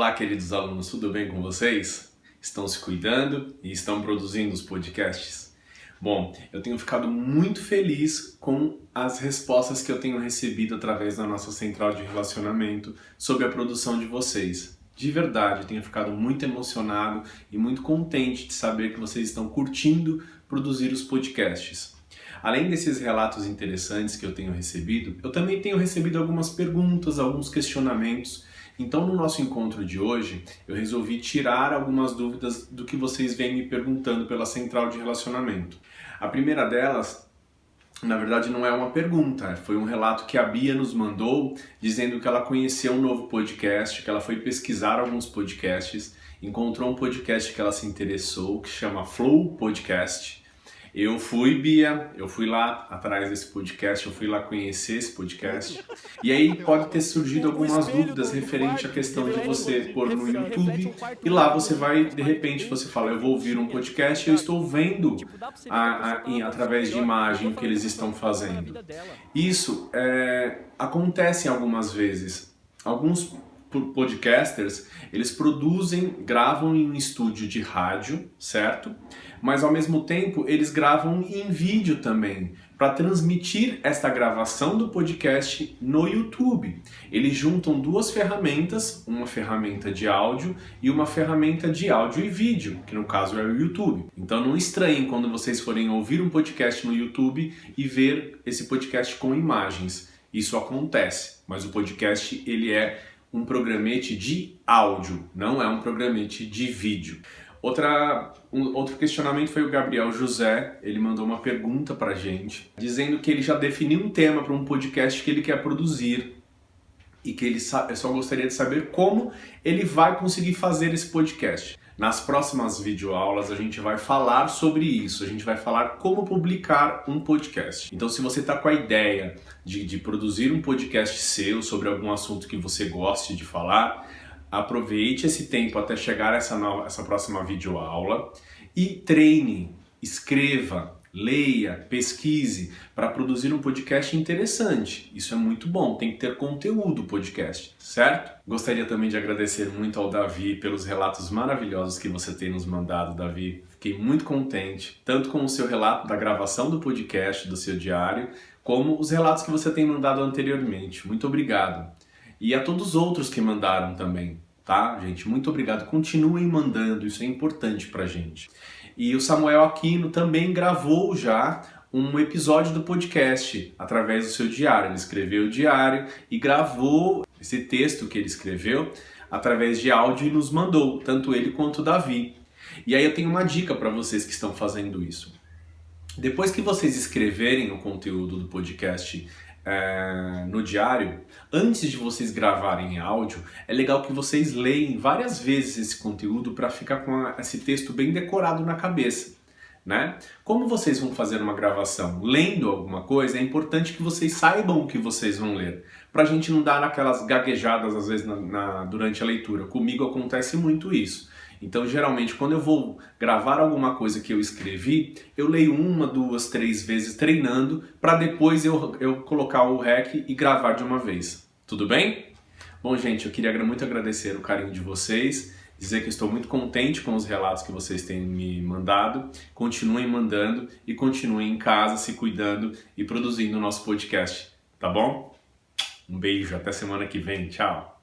Olá, queridos alunos, tudo bem com vocês? Estão se cuidando e estão produzindo os podcasts? Bom, eu tenho ficado muito feliz com as respostas que eu tenho recebido através da nossa central de relacionamento sobre a produção de vocês. De verdade, eu tenho ficado muito emocionado e muito contente de saber que vocês estão curtindo produzir os podcasts. Além desses relatos interessantes que eu tenho recebido, eu também tenho recebido algumas perguntas, alguns questionamentos. Então, no nosso encontro de hoje, eu resolvi tirar algumas dúvidas do que vocês vêm me perguntando pela central de relacionamento. A primeira delas, na verdade, não é uma pergunta, foi um relato que a Bia nos mandou, dizendo que ela conheceu um novo podcast, que ela foi pesquisar alguns podcasts, encontrou um podcast que ela se interessou, que chama Flow Podcast. Eu fui lá atrás desse podcast, eu fui lá conhecer esse podcast. E aí pode ter surgido algumas dúvidas referente à questão de você pôr no YouTube e lá você vai, de repente, você fala, eu vou ouvir um podcast e eu estou vendo através de imagem o que eles estão fazendo. Isso acontece algumas vezes. Alguns podcasters, eles gravam em um estúdio de rádio, certo? Mas ao mesmo tempo eles gravam em vídeo também, para transmitir esta gravação do podcast no YouTube. Eles juntam duas ferramentas, uma ferramenta de áudio e uma ferramenta de áudio e vídeo, que no caso é o YouTube. Então não estranhem quando vocês forem ouvir um podcast no YouTube e ver esse podcast com imagens. Isso acontece, mas o podcast ele é um programete de áudio, não é um programete de vídeo. Outro questionamento foi o Gabriel José, ele mandou uma pergunta pra gente, dizendo que ele já definiu um tema para um podcast que ele quer produzir e que ele só gostaria de saber como ele vai conseguir fazer esse podcast. Nas próximas videoaulas a gente vai falar sobre isso, a gente vai falar como publicar um podcast. Então se você está com a ideia de produzir um podcast seu sobre algum assunto que você goste de falar, aproveite esse tempo até chegar essa próxima videoaula e treine, escreva, leia, pesquise para produzir um podcast interessante. Isso é muito bom, tem que ter conteúdo podcast, certo? Gostaria também de agradecer muito ao Davi pelos relatos maravilhosos que você tem nos mandado, Davi. Fiquei muito contente, tanto com o seu relato da gravação do podcast, do seu diário, como os relatos que você tem mandado anteriormente. Muito obrigado. E a todos os outros que mandaram também, tá, gente? Muito obrigado. Continuem mandando, isso é importante pra gente. E o Samuel Aquino também gravou já um episódio do podcast através do seu diário. Ele escreveu o diário e gravou esse texto que ele escreveu através de áudio e nos mandou, tanto ele quanto o Davi. E aí eu tenho uma dica para vocês que estão fazendo isso. Depois que vocês escreverem o conteúdo do podcast no diário, antes de vocês gravarem em áudio, é legal que vocês leem várias vezes esse conteúdo para ficar com esse texto bem decorado na cabeça, né? Como vocês vão fazer uma gravação lendo alguma coisa, é importante que vocês saibam o que vocês vão ler, para a gente não dar aquelas gaguejadas às vezes durante a leitura. Comigo acontece muito isso. Então, geralmente, quando eu vou gravar alguma coisa que eu escrevi, eu leio 1, 2, 3 vezes treinando, para depois eu colocar o REC e gravar de uma vez. Tudo bem? Bom, gente, eu queria muito agradecer o carinho de vocês, dizer que estou muito contente com os relatos que vocês têm me mandado. Continuem mandando e continuem em casa, se cuidando e produzindo o nosso podcast, tá bom? Um beijo, até semana que vem. Tchau!